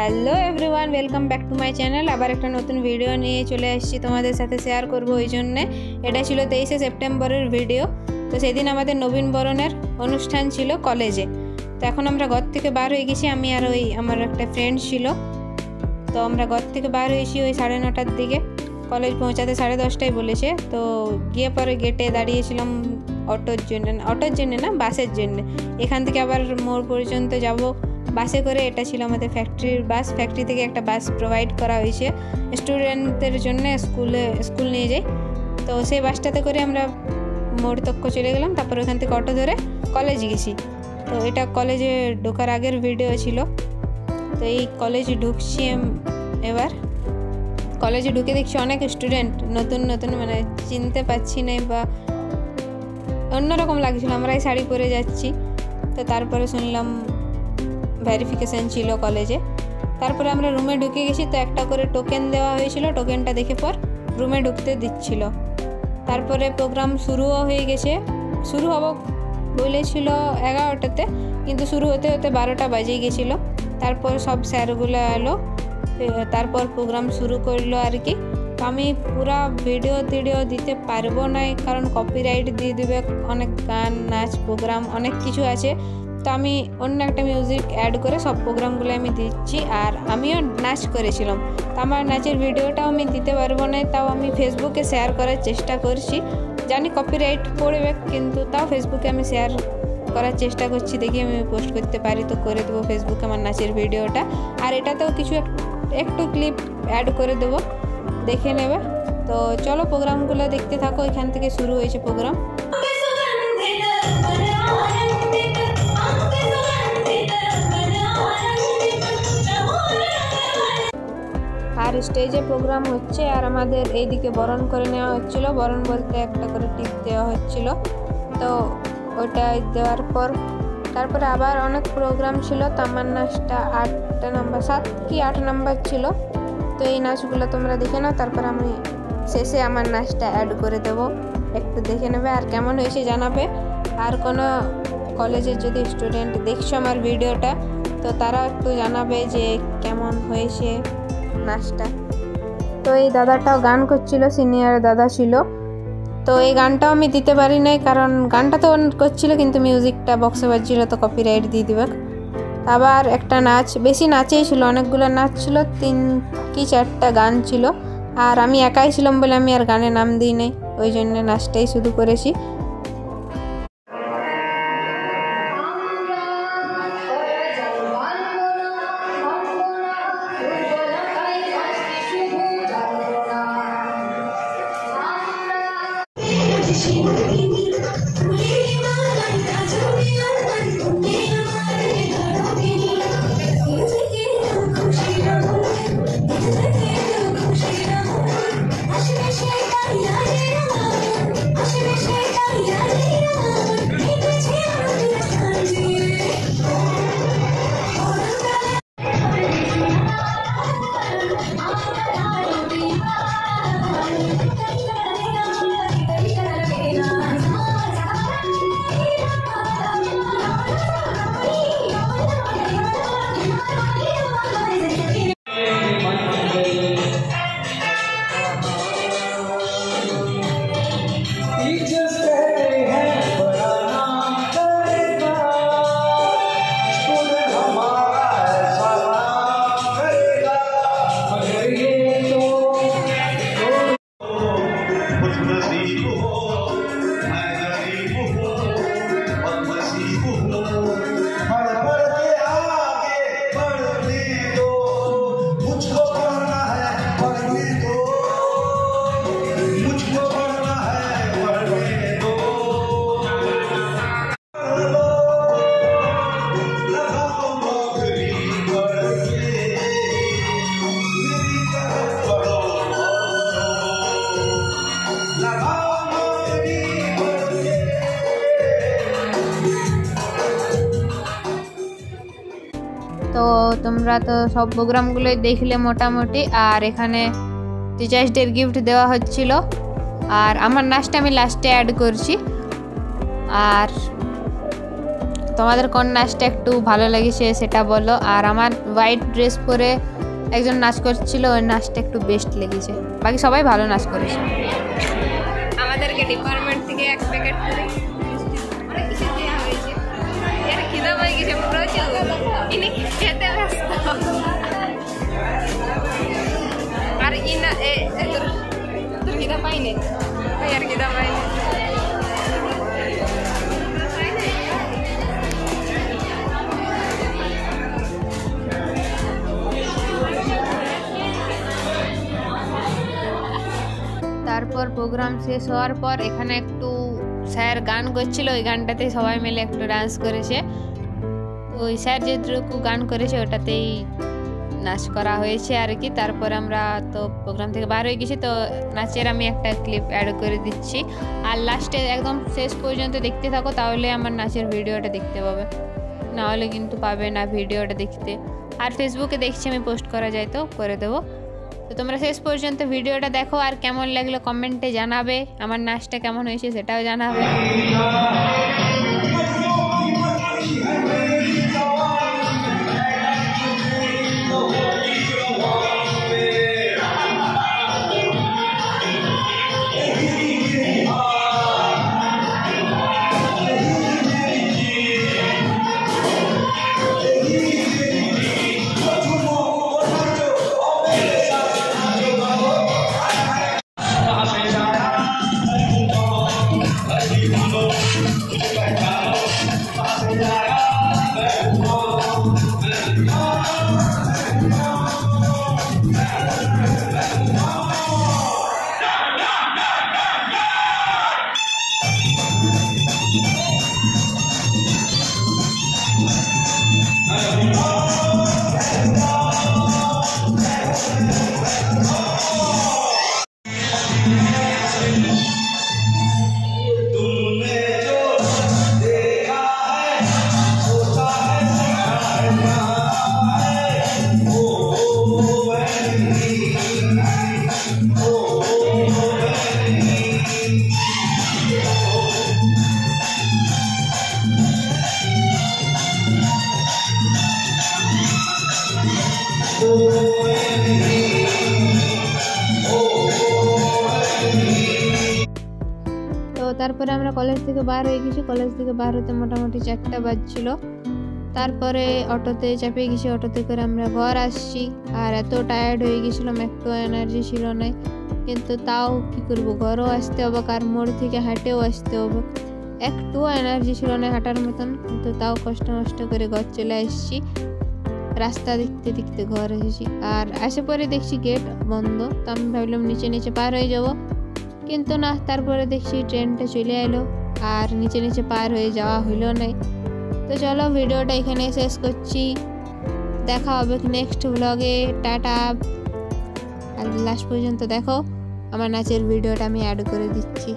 Hello everyone, welcome back to my channel. আবার একটা নতুন ভিডিও নিয়ে চলে আসছি, তোমাদের সাথে শেয়ার করবো। ওই জন্যে এটা ছিল 23শে সেপ্টেম্বরের ভিডিও। তো সেদিন আমাদের নবীন বরণের অনুষ্ঠান ছিল কলেজে। তো এখন আমরা ঘর থেকে বার হয়ে গেছি, আমি আর ওই আমার একটা ফ্রেন্ড ছিল। তো আমরা ঘর থেকে বার হয়েছি ওই 9:30টার দিকে। কলেজ পৌঁছাতে 10:30টায় বলেছে। তো গিয়ে পরে গেটে দাঁড়িয়েছিলাম অটোর জন্য না, বাসের জন্য। এখান থেকে আবার মোড় পর্যন্ত যাব বাসে করে। এটা ছিল আমাদের ফ্যাক্টরির বাস। ফ্যাক্টরি থেকে একটা বাস প্রোভাইড করা হয়েছে স্টুডেন্টদের জন্য, স্কুল নিয়ে যায়। তো সেই বাসটাতে করে আমরা মোড় তক্ক চলে গেলাম। তারপর ওখান থেকে অটো ধরে কলেজ গেছি। তো এটা কলেজে ঢোকার আগের ভিডিও ছিল। তো এই কলেজে ঢুকছি এবার। কলেজে ঢুকে দেখছি অনেক স্টুডেন্ট, নতুন নতুন, মানে চিনতে পারছি না বা অন্যরকম লাগছিল। আমরা এই শাড়ি পরে যাচ্ছি। তো তারপরে শুনলাম ভেরিফিকেশান ছিল কলেজে। তারপরে আমরা রুমে ঢুকে গেছি। তো একটা করে টোকেন দেওয়া হয়েছিল, টোকেনটা দেখে পর রুমে ঢুকতে দিচ্ছিল। তারপরে প্রোগ্রাম শুরুও হয়ে গেছে। শুরু হব বলেছিল 11টাতে, কিন্তু শুরু হতে হতে 12টা বাজে গেছিলো। তারপর সব স্যারগুলো এলো, তারপর প্রোগ্রাম শুরু করলো আর কি। তো আমি পুরা ভিডিও দিতে পারবো না, কারণ কপিরাইট দিয়ে দেবে। অনেক গান, নাচ, প্রোগ্রাম অনেক কিছু আছে। তো আমি অন্য একটা মিউজিক অ্যাড করে সব প্রোগ্রামগুলো আমি দিচ্ছি। আর আমিও নাচ করেছিলাম। তো আমার নাচের ভিডিওটাও আমি দিতে পারবো না, তাও আমি ফেসবুকে শেয়ার করার চেষ্টা করছি। জানি কপিরাইট পড়বে, কিন্তু তাও ফেসবুকে আমি শেয়ার করার চেষ্টা করছি। দেখি আমি পোস্ট করতে পারি তো করে দেবো ফেসবুকে আমার নাচের ভিডিওটা। আর এটাতেও কিছু একটু ক্লিপ অ্যাড করে দেবো, দেখে নেবে। তো চলো প্রোগ্রামগুলো দেখতে থাকো। এখান থেকে শুরু হয়েছে প্রোগ্রাম। আর স্টেজে প্রোগ্রাম হচ্ছে, আর আমাদের এইদিকে বরণ করে নেওয়া হচ্ছিল। বরণ বলতে একটা করে টিপ দেওয়া হচ্ছিল। তো ওটা দেওয়ার পর তারপরে আবার অনেক প্রোগ্রাম ছিল। তো আমার নাচটা 7 কি 8 নাম্বার ছিল। তো এই নাচগুলো তোমরা দেখে নাও, তারপর আমি শেষে আমার নাচটা অ্যাড করে দেবো, একটু দেখে নেবে আর কেমন হয়েছে জানাবে। আর কোনো কলেজের যদি স্টুডেন্ট দেখছো আমার ভিডিওটা, তো তারা একটু জানাবে যে কেমন হয়েছে নাচটা। তো এই দাদাটাও গান করছিল, সিনিয়র দাদা ছিল। তো এই গানটাও আমি দিতে পারি নাই, কারণ গানটা তো করছিল কিন্তু মিউজিকটা বক্সে বাজছিল, তো কপিরাইট দিয়ে দিবে। আবার একটা নাচ, বেশি নাচেই ছিল, অনেকগুলো নাচ ছিল, 3 কি 4টা গান ছিল। আর আমি একাই ছিলাম বলে আমি আর গানে নাম দিই নাই, ওই জন্য নাচটাই শুধু করেছি। তো তোমরা তো সব প্রোগ্রামগুলোই দেখলে মোটামুটি। আর এখানে টিচার্স ডের গিফট দেওয়া হচ্ছিল। আর আমার নাচটা আমি লাস্টে অ্যাড করছি। আর তোমাদের কোন নাচটা একটু ভালো লেগেছে সেটা বলো। আর আমার হোয়াইট ড্রেস পরে একজন নাচ করছিল, ওই নাচটা একটু বেস্ট লেগেছে, বাকি সবাই ভালো নাচ করেছে। আমাদেরকে ডিপার্টমেন্ট থেকে এক প্যাকেট করে অনেক কিছু দেওয়া হয়েছে। এর খিদা পাই গেছে প্রচুর, ইনি খেতে ব্যস্ত। আর ইনা তোর খিদা পাইনি, আর খিদা পাইনি। তারপর প্রোগ্রাম শেষ হওয়ার পর এখানে একটু স্যার গান করছিল, ওই গানটাতে সবাই মিলে একটু ডান্স করেছে। ওই স্যার যেটুকু গান করেছে ওটাতেই নাচ করা হয়েছে আর কি। তারপর আমরা তো প্রোগ্রাম থেকে বার হয়ে গেছি, তো নাচের আমি একটা ক্লিপ অ্যাড করে দিচ্ছি। আর লাস্টে একদম শেষ পর্যন্ত দেখতে থাকো, তাহলে আমার নাচের ভিডিওটা দেখতে পাবে, নাহলে কিন্তু পাবে না ভিডিওটা দেখতে। আর ফেসবুকে দেখছি আমি পোস্ট করা যায় তো করে দেবো। তো তোমরা শেষ পর্যন্ত ভিডিওটা দেখো, আর কেমন লাগলো কমেন্টে জানাবে, আমার নাচটা কেমন হয়েছে সেটাও জানাবে। তারপরে আমরা কলেজ থেকে বার হয়ে গেছি। কলেজ থেকে বার হতে মোটামুটি 4টা বাজছিল। তারপরে অটোতে চাপিয়ে গেছি, অটোতে করে আমরা ঘর আসছি। আর এত টায়ার্ড হয়ে গেছিলাম, একটু এনার্জি ছিল না, কিন্তু তাও কি করব, ঘরও আসতে হবে আর মোড় থেকে হাঁটেও আসতে হবে, একটু এনার্জি ছিল না হাঁটার মতন, কিন্তু তাও কষ্ট মষ্ট করে ঘর চলে আসছি। রাস্তা দেখতে দেখতে ঘর এসেছি, আর আসে পরে দেখছি গেট বন্ধ। তো আমি ভাবলাম নিচে নিচে পার হয়ে যাব, কিন্তু না, তারপরে দেখছি ট্রেনটা চলে এলো আর নিচে নিচে পার হয়ে যাওয়া হইল না। তো চলো ভিডিওটা এখানে শেষ করছি, দেখা হবে নেক্সট ব্লগে, টাটা। আর লাস্ট পর্যন্ত দেখো, আমার নাচের ভিডিওটা আমি অ্যাড করে দিচ্ছি।